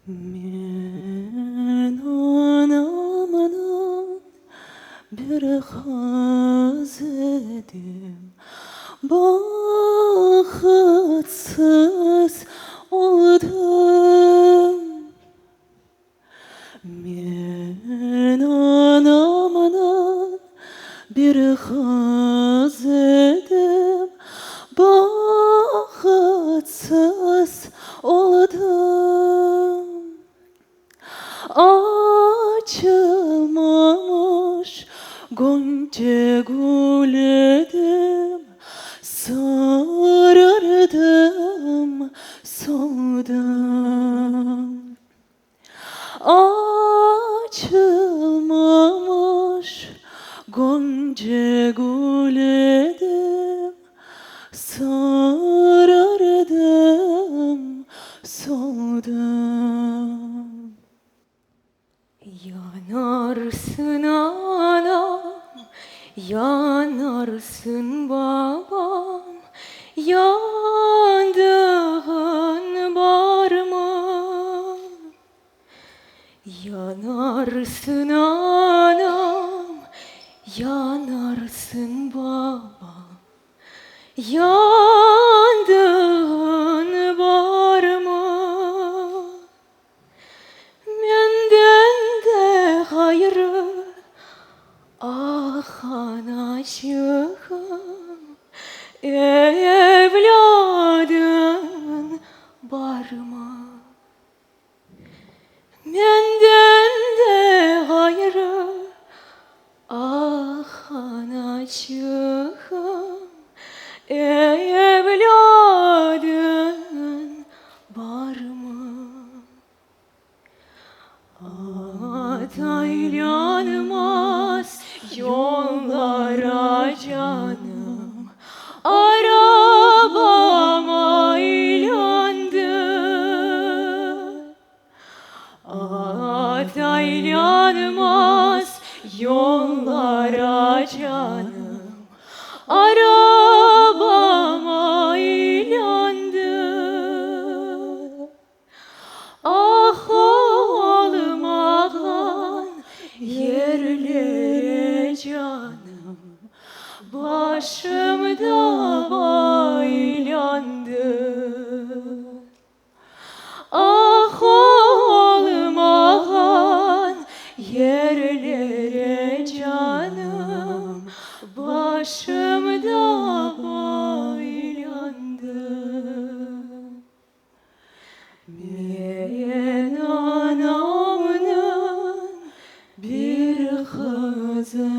Men anamın bir kız idim, bahtsız oldum. Men anamın bir kız idim, bahtsız oldum. Açılmamış gonca gül idim, sarardım, soldum. Açılmamış gonca gül idim, sarardım, soldum. Yanarsın anam, yanarsın babam, yandığın var mı? Yanarsın anam, yanarsın babam, yandığın var mı? Menden de gayrı ah anacığım, evladın var mı? Menden de gayrı ah anacığım, evladın var mı? At aylanmaz yollara canım, arabam aylandı. At aylanmaz yollara canım, arabam aylandı. Ah oğlum ağan yerlere canım, başımda baylandı. Ah oğlum ağan yerlere canım, başımda baylandı. Men anamın bir kızı